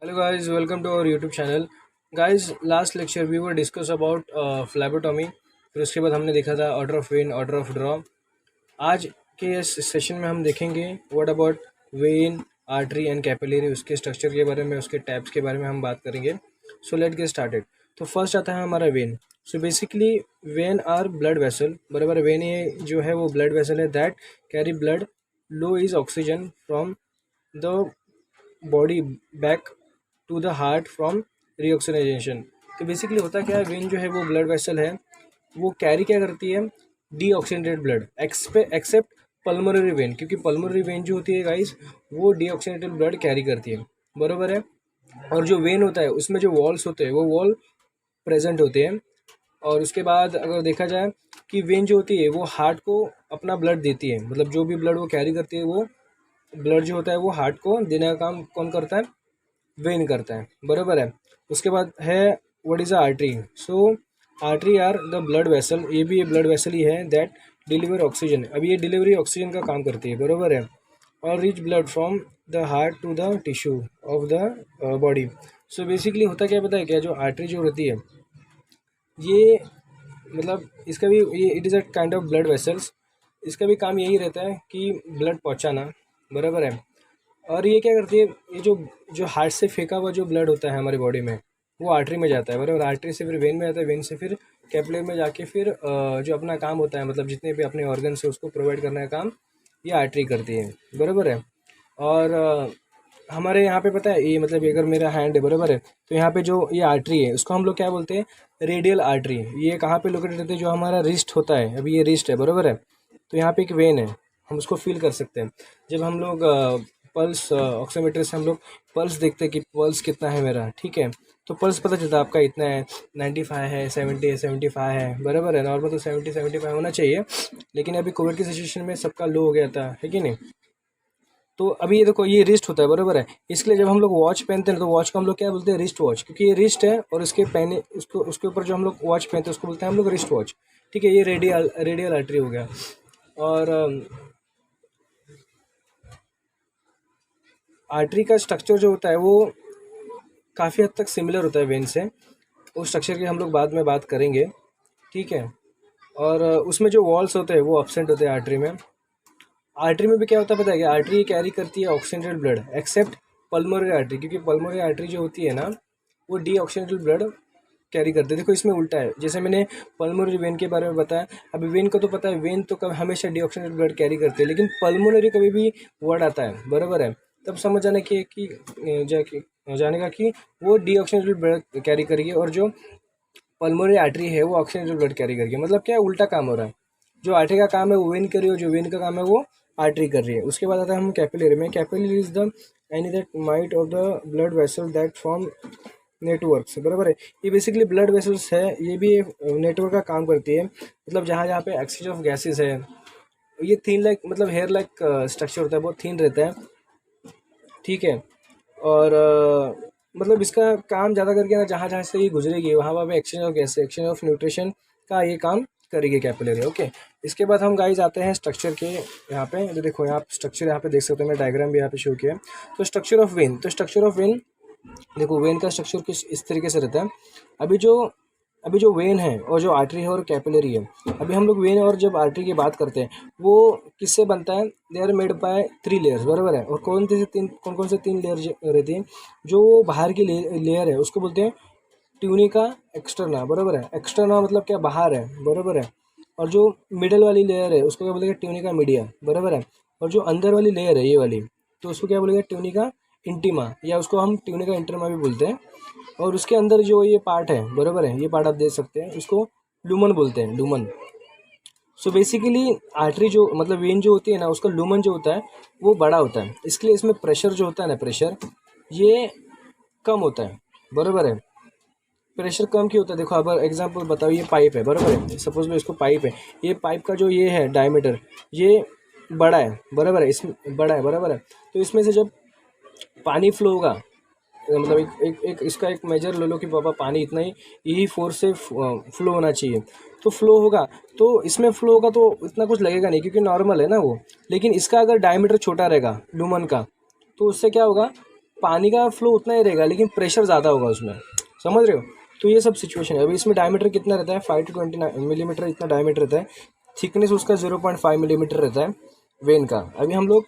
Hello guys, welcome to our YouTube channel. Guys, last lecture we were discuss about फ्लैबोटॉमी। फिर उसके बाद हमने देखा था order of when, order of draw. आज के इस सेशन में हम देखेंगे what about when, artery and capillary, उसके स्ट्रक्चर के बारे में, उसके टाइप्स के बारे में हम बात करेंगे। So let get started. तो फर्स्ट आता है हमारा vein. So basically vein are blood vessel, बराबर। वेन ये जो है वो ब्लड वेसल है that carry blood low is oxygen from the body back to the heart from reoxygenation. तो बेसिकली होता क्या है, वेन जो है वो ब्लड वेसल है, वो कैरी क्या करती है, deoxygenated blood accept pulmonary vein, क्योंकि पल्मोनरी वेन जो होती है गाइस वो डीऑक्सीजनेटेड ब्लड कैरी करती है, बरोबर है। और जो वेन होता है उसमें जो वॉल्स होते हैं वो वॉल प्रेजेंट होते हैं। और उसके बाद अगर देखा जाए कि वेन जो होती है वो हार्ट को अपना ब्लड देती है, मतलब जो भी ब्लड वो कैरी करती है वो ब्लड जो होता है वो हार्ट को देने का काम कौन करता है, वेन करता है, बराबर है। उसके बाद है what is a artery. So artery are the blood vessel, ये भी ये ब्लड वेसल ही है दैट डिलीवर ऑक्सीजन। अभी ये डिलीवरी ऑक्सीजन का काम करती है, बराबर है। और rich blood from the heart to the tissue of the body. So basically होता क्या पता है क्या, जो आर्टरी जो रहती है ये मतलब इसका भी ये it is a kind of blood vessels. इसका भी काम यही रहता है कि ब्लड पहुंचाना, बराबर है। और ये क्या करती है, ये जो जो हार्ट से फेंका हुआ जो ब्लड होता है हमारी बॉडी में वो आर्टरी में जाता है, बराबर। आर्टरी से फिर वेन में जाता है, वेन से फिर कैपिलरी में जाके फिर जो अपना काम होता है, मतलब जितने भी अपने ऑर्गन से उसको प्रोवाइड करने का काम ये आर्टरी करती है, बराबर है। और हमारे यहाँ पे पता है ये, मतलब अगर मेरा हैंड है, बराबर है, तो यहाँ पे जो ये आर्टरी है उसको हम लोग क्या बोलते हैं, रेडियल आर्टरी। ये कहाँ पे लोकेटेड रहती है, जो हमारा रिस्ट होता है, अभी ये रिस्ट है, बराबर है। तो यहाँ पे एक वेन है, हम उसको फील कर सकते हैं। जब हम लोग पल्स ऑक्सीमीटर से हम लोग पल्स देखते हैं कि पल्स कितना है मेरा, ठीक है। तो पल्स पता चलता है आपका इतना है, 95 है, 70 है, 75 है, बराबर है। नॉर्मल तो 70-75 होना चाहिए, लेकिन अभी कोविड की सिचुएशन में सबका लो हो गया था, है कि नहीं। तो अभी ये देखो, ये रिस्ट होता है, बराबर है। इसके लिए जब हम लोग वॉच पहनते हैं तो वॉच को हम लोग क्या बोलते हैं, रिस्ट वॉच, क्योंकि ये रिस्ट है और इसके पहने उसको उसके ऊपर जो हम लोग वॉच पहनते हैं उसको बोलते हैं हम लोग रिस्ट वॉच, ठीक है। ये रेडियल रेडियल आर्टरी हो गया। और आर्टरी का स्ट्रक्चर जो होता है वो काफ़ी हद तक सिमिलर होता है वेन से। उस स्ट्रक्चर की हम लोग बाद में बात करेंगे, ठीक है। और उसमें जो वॉल्स होते हैं वो एब्सेंट होते हैं आर्टरी में। आर्टरी में भी क्या होता है पता है कि आर्टरी कैरी करती है oxygenated blood accept pulmonary artery, क्योंकि पल्मोनरी आर्टरी जो होती है ना वो डीऑक्सीजनेटेड ब्लड कैरी करते हैं। देखो इसमें उल्टा है, जैसे मैंने पल्मोनरी वेन के बारे में बताया। अभी वेन को तो पता है, वेन तो कभी हमेशा डीऑक्सीजनेटेड ब्लड कैरी करते हैं, लेकिन पल्मोनरी कभी भी वर्ड आता है, बराबर है, तब समझ जाने की कि जाने का कि वो डीऑक्सीजनेटेड ब्लड कैरी करेगी, और जो पल्मोनरी आर्टरी है वो ऑक्सीजनेटेड ब्लड कैरी करेगी। मतलब क्या है, उल्टा काम हो रहा है। जो आर्टरी का काम है वो वेन कर रही है, और जो वेन का काम है वो आर्टरी कर रही है। उसके बाद आता है हम कैपिलरी में। Capillary is the any that might of the blood vessel that form networks, बराबर है। ये बेसिकली ब्लड वेसल्स है, ये भी नेटवर्क का काम करती है। मतलब जहाँ जहाँ पे एक्सचेंज ऑफ गैसेस है, ये थिन लाइक, मतलब हेयर लाइक स्ट्रक्चर होता है, बहुत थिन रहता है, ठीक है। और मतलब इसका काम ज़्यादा करके ना, जहाँ जहाँ से ये गुजरेगी वहाँ वहाँ पे exchange of gas, exchange of nutrition का ये काम करेगी कैपिलरी, ओके। इसके बाद हम गाइस आते हैं स्ट्रक्चर के यहाँ पे। जो देखो यहाँ स्ट्रक्चर यहाँ पे देख सकते हो, मैं डायग्राम भी यहाँ पे शो किया है। तो स्ट्रक्चर ऑफ वेन, तो स्ट्रक्चर ऑफ वेन देखो, वेन का स्ट्रक्चर किस इस तरीके से रहता है। अभी जो अभी जो वेन है और जो आर्टरी है और कैपिलरी है, अभी हम लोग वेन और जब आर्टरी की बात करते हैं वो किससे बनता है, they are made by 3 layers, बराबर है। और कौन कौन से 3 लेयर रहती हैं, जो बाहर की लेयर है उसको बोलते हैं ट्यूनिका एक्सटर्ना, बराबर है। एक्सटर्ना मतलब क्या, बाहर है, बराबर है। और जो मिडल वाली लेयर है उसको क्या बोलेंगे, ट्यूनिका मीडिया, बराबर है। और जो अंदर वाली लेयर है ये वाली, तो उसको क्या बोलेंगे, ट्यूनिका इंटीमा, या उसको हम ट्यूनिका इंटरमा भी बोलते हैं। और उसके अंदर जो ये पार्ट है, बराबर है, ये पार्ट आप देख सकते हैं, उसको लूमन बोलते हैं, लूमन। सो बेसिकली आर्टरी जो मतलब वेन जो होती है ना, उसका लूमन जो होता है वो बड़ा होता है, इसके लिए इसमें प्रेशर जो होता है ना, प्रेशर ये कम होता है, बराबर है। प्रेशर कम क्यों होता है, देखो अब एग्जांपल बताओ, ये पाइप है, बराबर है, सपोज लो इसको पाइप है, ये पाइप का जो ये है डायमीटर ये बड़ा है, बराबर है, इसमें बड़ा है, बराबर है। तो इसमें से जब पानी फ्लो होगा, मतलब एक इसका एक मेजर ले लो कि पापा पानी इतना ही यही फोर्स से फ्लो होना चाहिए, तो फ्लो होगा, तो इसमें फ्लो होगा तो इतना कुछ लगेगा नहीं क्योंकि नॉर्मल है ना वो। लेकिन इसका अगर डायमीटर छोटा रहेगा लूमन का, तो उससे क्या होगा, पानी का फ्लो उतना ही रहेगा लेकिन प्रेशर ज़्यादा होगा उसमें, समझ रहे हो। तो ये सब सिचुएशन है। अभी इसमें डायमीटर कितना रहता है, 5 to 20 मिलीमीटर इतना डायमीटर रहता है। थिकनेस उसका 0.5 मिलीमीटर रहता है वेन का। अभी हम लोग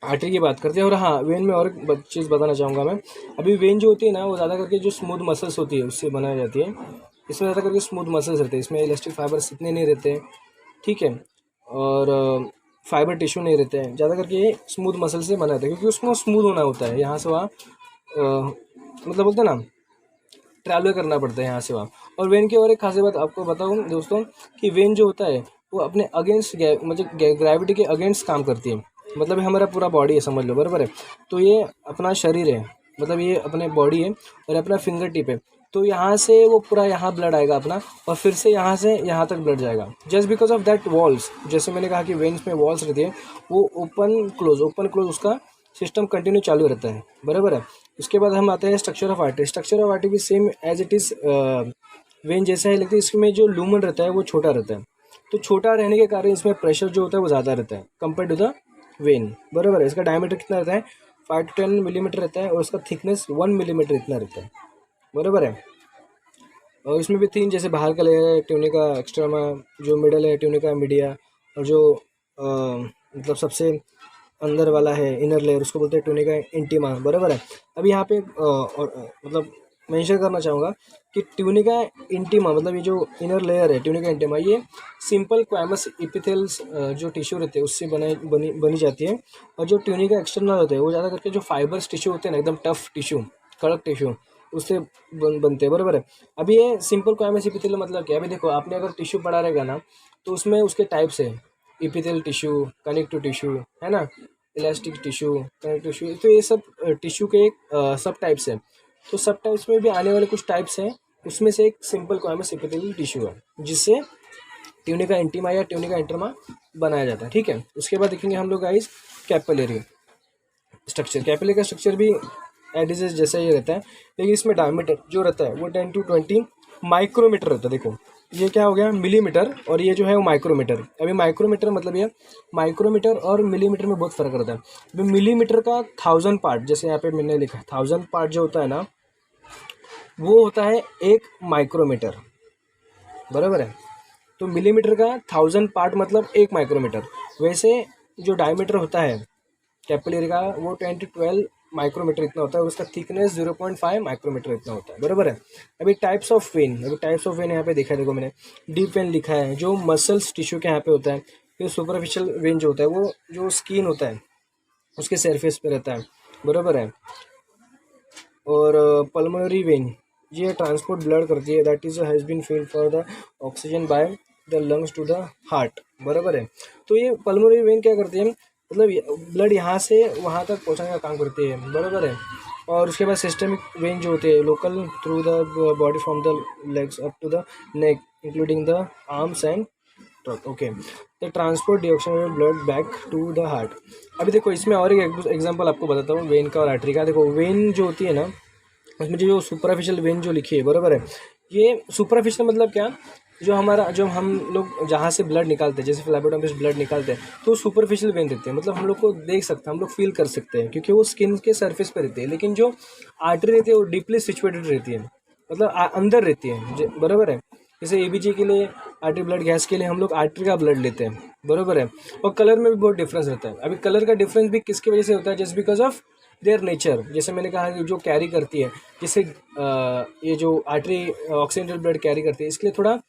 आर्टरी की बात करते हैं। और हाँ, वेन में और एक चीज़ बताना चाहूँगा मैं। अभी वेन जो होती है ना, वो ज़्यादा करके जो स्मूथ मसल्स होती है उससे बनाई जाती है। इसमें ज़्यादा करके स्मूथ मसल्स रहते हैं, इसमें इलास्टिक फाइबर्स इतने नहीं रहते, ठीक है। और फाइबर टिश्यू नहीं रहते हैं, ज़्यादा करके ये स्मूथ मसल से बना रहता है, क्योंकि उसको स्मूथ होना होता है, यहाँ से वहाँ मतलब बोलते हैं ना, ट्रैवल करना पड़ता है यहाँ से वहाँ। और वेन की और एक खासी बात आपको बताऊँ दोस्तों, कि वेन जो होता है वो अपने अगेंस्ट मतलब ग्रेविटी के अगेंस्ट काम करती है। मतलब ये हमारा पूरा बॉडी है, समझ लो, बराबर है। तो ये अपना शरीर है, मतलब ये अपने बॉडी है और अपना फिंगर टिप है। तो यहाँ से वो पूरा यहाँ ब्लड आएगा अपना, और फिर से यहाँ से यहाँ तक ब्लड जाएगा, just because of that walls. जैसे मैंने कहा कि वेन्स में वॉल्स रहती है, वो ओपन क्लोज उसका सिस्टम कंटिन्यू चालू रहता है, बराबर है। उसके बाद हम आते हैं structure of artery. Structure of artery भी same as it is vein जैसा है, लेकिन इसमें जो लूमन रहता है वो छोटा रहता है। तो छोटा रहने के कारण इसमें प्रेशर जो होता है वो ज़्यादा रहता है कंपेयर टू द वेन, बराबर है। इसका डायमीटर कितना रहता है, 5 to 10 मिलीमीटर रहता है, और इसका थिकनेस 1 मिलीमीटर इतना रहता है, बराबर है। और इसमें भी 3 जैसे बाहर का लेयर है ट्यूनिका एक्स्ट्रामा, जो मिडल है ट्यूनिका मीडिया, और जो मतलब सबसे अंदर वाला है इनर लेयर उसको बोलते हैं ट्यूनिका इंटीमा, बराबर है। अभी यहाँ पे मतलब मेंशन करना चाहूँगा कि ट्यूनिका इंटीमा मतलब ये जो इनर लेयर है ट्यूनिका इंटीमा, ये सिंपल क्वामस इपिथेल्स जो टिश्यू रहते हैं उससे बनी जाती है। और जो ट्यूनिका एक्सटर्नल होते हैं वो ज़्यादा करके जो फाइबर्स टिश्यू होते हैं ना, एकदम टफ टिश्यू, कड़क टिश्यू, उससे बनते हैं, बराबर है। अभी ये सिंपल क्वामस इपिथेल मतलब क्या है, अभी देखो आपने अगर टिश्यू पढ़ा रहेगा ना, तो उसमें उसके टाइप्स है, इपिथेल टिश्यू, कनेक्टिव टिश्यू, है ना, इलास्टिक टिश्यू, कनेक्टिव टिश्यू। तो ये सब टिश्यू के एक सब टाइप्स हैं। तो सब टाइप्स में भी आने वाले कुछ टाइप्स हैं, उसमें से एक सिंपल क्वामस इपिथेलियल टिश्यू है, जिससे ट्यूनिका इंटीमा या ट्यूनिका इंटरमा बनाया जाता है, ठीक है। उसके बाद देखेंगे हम लोग गाइस कैपिलरी स्ट्रक्चर। कैपिलरी का स्ट्रक्चर भी एडिजेस जैसा ही रहता है, लेकिन इसमें डायमीटर जो रहता है वो 10 to 20 माइक्रोमीटर रहता है। देखो ये क्या हो गया, मिलीमीटर, और ये जो है वो माइक्रोमीटर। अभी माइक्रोमीटर मतलब ये माइक्रोमीटर और मिलीमीटर में बहुत फर्क रहता है। अभी मिलीमीटर का 1000 पार्ट, जैसे यहाँ पे मैंने लिखा 1000 पार्ट जो होता है ना, वो होता है 1 माइक्रोमीटर, बराबर है। तो मिलीमीटर का 1000 पार्ट मतलब 1 माइक्रोमीटर। वैसे जो डायमीटर होता है कैपिलरी का वो 10 to 12 माइक्रोमीटर इतना होता है, और उसका थिकनेस 0.5 माइक्रोमीटर इतना होता है, बराबर है। अभी टाइप्स ऑफ वेन, अभी टाइप्स ऑफ वेन यहाँ पे देखा है, देखो मैंने डीप वेन लिखा है, जो मसल्स टिश्यू के यहाँ पे होता है। फिर सुपरफिशियल वेन जो होता है वो जो स्किन होता है उसके सरफेस पे रहता है, बराबर है। और पल्मोनरी वेन ये ट्रांसपोर्ट ब्लड करती है, that is has been filled for the oxygen by the lungs to the heart, बराबर है। तो ये पल्मोनरी वेन क्या करती है, मतलब ब्लड यहाँ से वहाँ तक पहुँचाने का काम करती है, बराबर है। और उसके बाद सिस्टमिक वेन जो होते हैं local through the body from the legs up to the neck including the arms and trunk, okay. The transport deoxygenated blood back to the heart. अभी देखो इसमें और एक एग्जांपल आपको बताता हूँ वेन का और आर्टरी का। देखो वेन जो होती है ना, उसमें जो सुपरफिशियल वेन जो लिखी है, बराबर है। ये सुपरफिशियल मतलब क्या, जो हमारा जो हम लोग जहाँ से ब्लड निकालते हैं, जैसे फ्लैबोटम से ब्लड निकालते हैं, तो सुपरफिशियल वेन देते हैं, मतलब हम लोग को देख सकते हैं, हम लोग फील कर सकते हैं, क्योंकि वो स्किन के सरफेस पे रहती है। लेकिन जो आर्टरी रहती है वो डीपली सिचुएटेड रहती है, मतलब अंदर रहती है, बराबर है। जैसे एबीजी के लिए आर्टरी ब्लड गैस के लिए हम लोग आर्टरी का ब्लड लेते हैं, बराबर है। और कलर में भी बहुत डिफरेंस रहता है। अभी कलर का डिफरेंस भी किसकी वजह से होता है, just because of their nature. जैसे मैंने कहा कि जो कैरी करती है, जैसे ये जो आर्टरी ऑक्सीडेंटेड ब्लड कैरी करती है, इसके लिए थोड़ा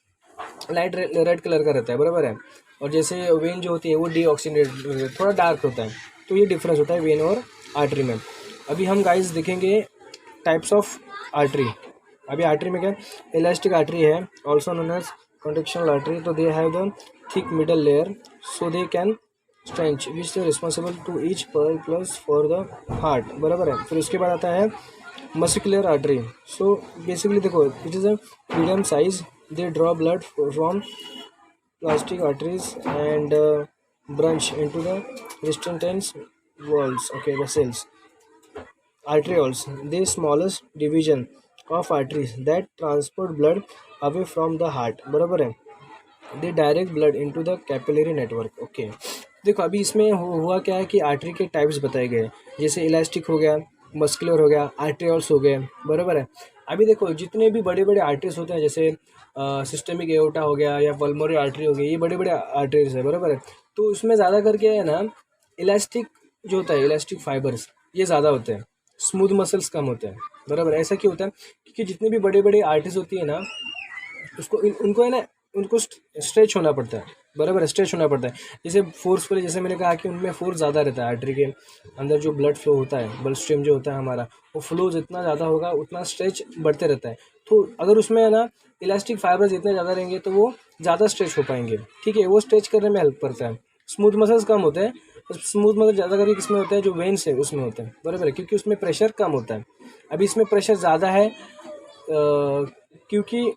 लाइट रेड कलर का रहता है, बराबर है। और जैसे वेन जो होती है वो डीऑक्सीडेंटेड थोड़ा डार्क होता है। तो ये डिफरेंस होता है वेन और आर्टरी में। अभी हम गाइस देखेंगे टाइप्स ऑफ आर्टरी। अभी आर्टरी में क्या, इलास्टिक आर्टरी है, also known as contractional artery. तो they have the thick middle layer so they can stretch which is responsible to each पर प्लस फॉर द हार्ट, बराबर है। फिर उसके बाद आता है मस्कुलर आर्टरी। सो बेसिकली देखो it is a medium size, they draw blood from plastic arteries and branch into the resistance walls, okay, vessels, arterioles, the smallest division of arteries that transport blood away from the heart, बराबर है। they direct blood into the capillary network, okay। देखो अभी इसमें हुआ क्या है कि artery के टाइप्स बताए गए, जैसे इलास्टिक हो गया, मस्कुलर हो गया, आर्टेरियल्स हो गए, बराबर है। अभी देखो जितने भी बड़े बड़े आर्टरीज होते हैं, जैसे सिस्टमिक एओर्टा हो गया या पल्मोनरी आर्टरी हो गई, ये बड़े बड़े आर्टरीज है, बराबर है। तो उसमें ज़्यादा करके है ना, इलास्टिक जो होता है, इलास्टिक फाइबर्स ये ज़्यादा होते हैं, स्मूथ मसल्स कम होते हैं, बराबर है। ऐसा क्यों होता है? क्योंकि जितने भी बड़े बड़े आर्टिस्ट होती है ना, उसको उनको है ना, उनको स्ट्रेच होना पड़ता है, बराबर है, स्ट्रेच होना पड़ता है। जैसे फोर्सफुली, जैसे मैंने कहा कि उनमें फोर्स ज़्यादा रहता है, आर्टरी के अंदर जो ब्लड फ्लो होता है, ब्लड स्ट्रीम जो होता है हमारा, वो फ्लो जितना ज़्यादा होगा उतना स्ट्रेच बढ़ते रहता है। तो अगर उसमें है ना इलास्टिक फाइबर्स जितने ज़्यादा रहेंगे तो वो ज़्यादा स्ट्रेच हो पाएंगे, ठीक है, वो स्ट्रेच करने में हेल्प करता है। स्मूथ मसल्स कम होते हैं, स्मूथ मसल ज़्यादा करके किसमें होता है, जो वेन्स है उसमें होता है, बराबर है, क्योंकि उसमें प्रेशर कम होता है। अभी इसमें प्रेशर ज़्यादा है क्योंकि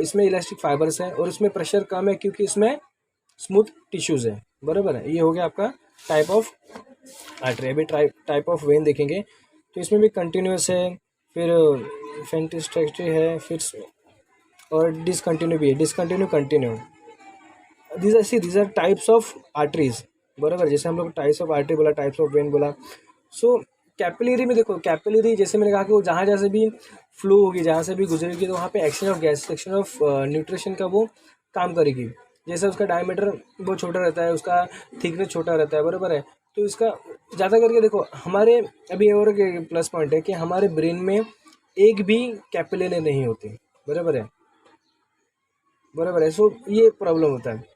इसमें इलास्टिक फाइबर्स है, और इसमें प्रेशर कम है क्योंकि इसमें स्मूथ टिश्यूज़ है, बराबर है। ये हो गया आपका टाइप ऑफ आर्टरी। अभी टाइप ऑफ वेन देखेंगे तो इसमें भी कंटिन्यूस है, फिर फेंटिस्ट्रेक्टरी है, फिर और डिसकंटिन्यू भी है, discontinue, continue. These are types of arteries, बराबर। जैसे हम लोग टाइप्स ऑफ आर्टरी बोला, टाइप्स ऑफ वेन बोला। सो कैपिलरी में देखो, कैपिलरी जैसे मैंने कहा कि वो जहाँ जहाँ से भी फ्लो होगी, जहाँ से भी गुजरेगी, तो वहाँ पे exchange of gas, exchange of nutrition का वो काम करेगी। जैसे उसका डायमीटर बहुत छोटा रहता है, उसका थिकनेस छोटा रहता है, बराबर है। तो इसका ज़्यादा करके देखो हमारे, अभी और एक प्लस पॉइंट है कि हमारे ब्रेन में एक भी कैपिलरी नहीं होती, बराबर है, बराबर है। सो ये प्रॉब्लम होता है।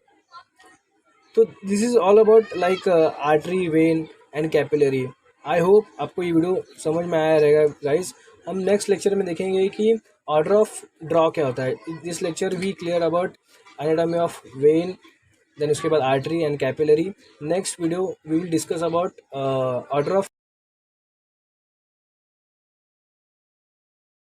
तो this is all about like artery, when and capillary. I hope आपको ये वीडियो समझ में आया रहेगा गाइस। हम नेक्स्ट लेक्चर में देखेंगे कि ऑर्डर ऑफ ड्रॉ क्या होता है। This lecture we clear about anatomy of vein, then उसके बाद artery and capillary. Next video we will discuss about order of